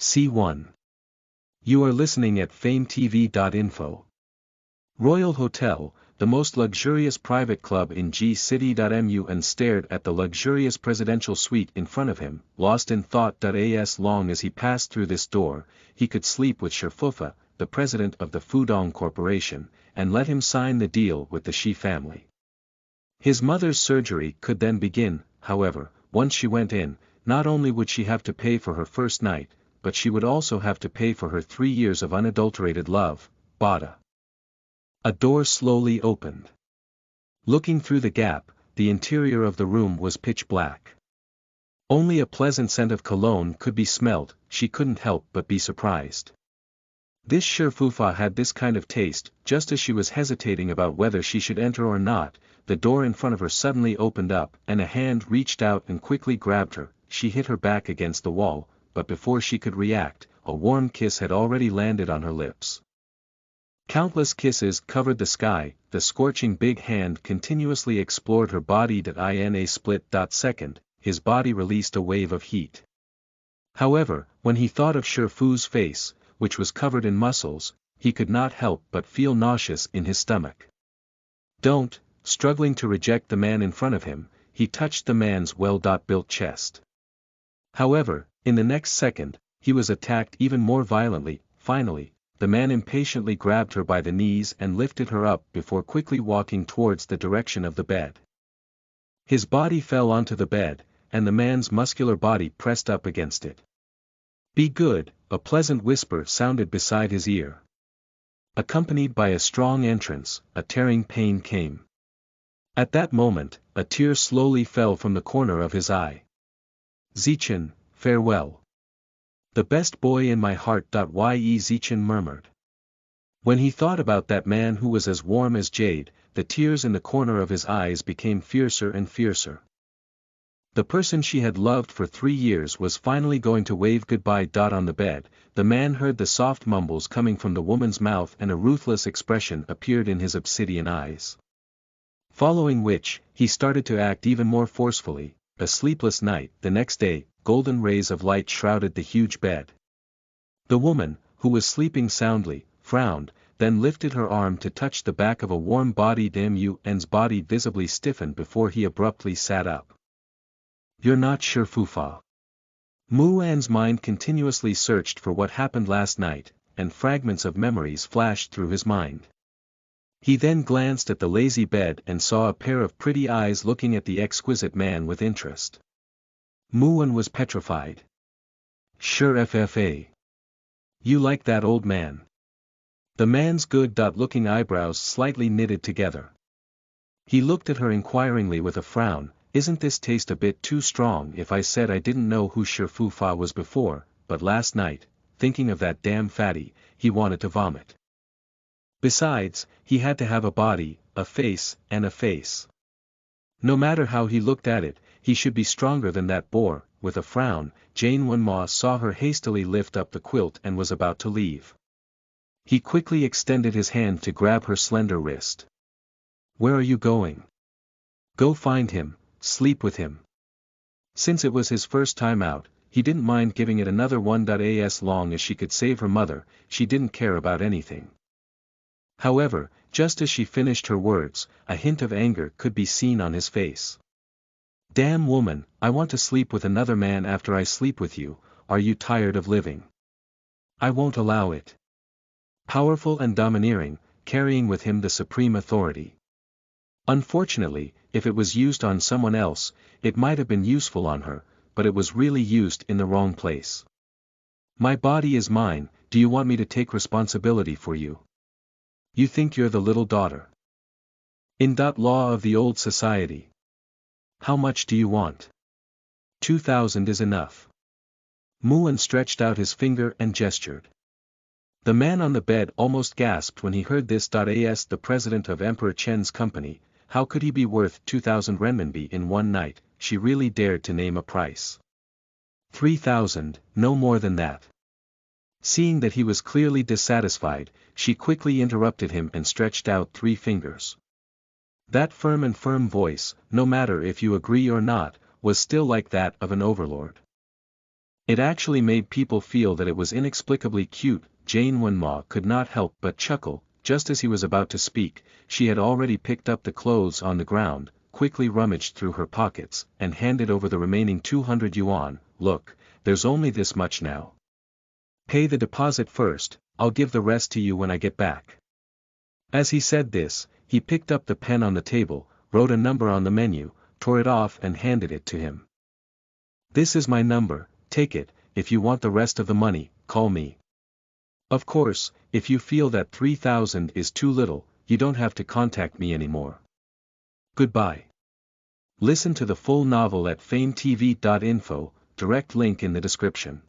C1. You are listening at FameTV.info. Royal Hotel, the most luxurious private club in G-City.mu, and stared at the luxurious presidential suite in front of him, lost in thought. As long as he passed through this door, he could sleep with Sherfufa, the president of the Fudong Corporation, and let him sign the deal with the Shi family. His mother's surgery could then begin. However, once she went in, not only would she have to pay for her first night, but she would also have to pay for her 3 years of unadulterated love. Bada. A door slowly opened. Looking through the gap, the interior of the room was pitch black. Only a pleasant scent of cologne could be smelled. She couldn't help but be surprised. This Sherfufa had this kind of taste. Just as she was hesitating about whether she should enter or not, the door in front of her suddenly opened up, and a hand reached out and quickly grabbed her. She hit her back against the wall, but before she could react, a warm kiss had already landed on her lips. Countless kisses covered the sky. The scorching big hand continuously explored her body. In a split-second, his body released a wave of heat. However, when he thought of Sherfu's face, which was covered in muscles, he could not help but feel nauseous in his stomach. Don't, struggling to reject the man in front of him, he touched the man's well-built chest. However, in the next second, he was attacked even more violently. Finally, the man impatiently grabbed her by the knees and lifted her up before quickly walking towards the direction of the bed. His body fell onto the bed, and the man's muscular body pressed up against it. "Be good," a pleasant whisper sounded beside his ear. Accompanied by a strong entrance, a tearing pain came. At that moment, a tear slowly fell from the corner of his eye. "Zichen, farewell. The best boy in my heart." Ye Zichen murmured. When he thought about that man who was as warm as jade, the tears in the corner of his eyes became fiercer and fiercer. The person she had loved for 3 years was finally going to wave goodbye. On the bed, the man heard the soft mumbles coming from the woman's mouth, and a ruthless expression appeared in his obsidian eyes. Following which, he started to act even more forcefully. A sleepless night. The next day, golden rays of light shrouded the huge bed. The woman, who was sleeping soundly, frowned, then lifted her arm to touch the back of a warm-bodied Mu's body visibly stiffened before he abruptly sat up. "You're not Sherfufa." Muan's mind continuously searched for what happened last night, and fragments of memories flashed through his mind. He then glanced at the lazy bed and saw a pair of pretty eyes looking at the exquisite man with interest. Muan was petrified. "Sherfufa. You like that old man?" The man's good-looking eyebrows slightly knitted together. He looked at her inquiringly with a frown. "Isn't this taste a bit too strong? If I said I didn't know who Sherfufa was before, but last night, thinking of that damn fatty, he wanted to vomit. Besides, he had to have a body, a face, and a face. No matter how he looked at it, he should be stronger than that boar." With a frown, Jane Wenma saw her hastily lift up the quilt and was about to leave. He quickly extended his hand to grab her slender wrist. "Where are you going?" "Go find him, sleep with him." Since it was his first time out, he didn't mind giving it another one. As long as she could save her mother, she didn't care about anything. However, just as she finished her words, a hint of anger could be seen on his face. "Damn woman, I want to sleep with another man after I sleep with you. Are you tired of living?" "I won't allow it." Powerful and domineering, carrying with him the supreme authority. Unfortunately, if it was used on someone else, it might have been useful on her, but it was really used in the wrong place. "My body is mine. Do you want me to take responsibility for you? You think you're the little daughter? In law of the old society. How much do you want?" 2,000 is enough." Muan stretched out his finger and gestured. The man on the bed almost gasped when he heard this. As the president of Emperor Chen's company, how could he be worth 2,000 renminbi in one night? She really dared to name a price. 3,000, no more than that. Seeing that he was clearly dissatisfied, she quickly interrupted him and stretched out 3 fingers. That firm voice, no matter if you agree or not, was still like that of an overlord. It actually made people feel that it was inexplicably cute. Jane Wenma could not help but chuckle. Just as he was about to speak, she had already picked up the clothes on the ground, quickly rummaged through her pockets, and handed over the remaining 200 yuan. Look, there's only this much now. Pay the deposit first, I'll give the rest to you when I get back. As he said this, he picked up the pen on the table, wrote a number on the menu, tore it off and handed it to him. This is my number, take it. If you want the rest of the money, call me. Of course, if you feel that 3,000 is too little, you don't have to contact me anymore. Goodbye. Listen to the full novel at FameTV.info, direct link in the description.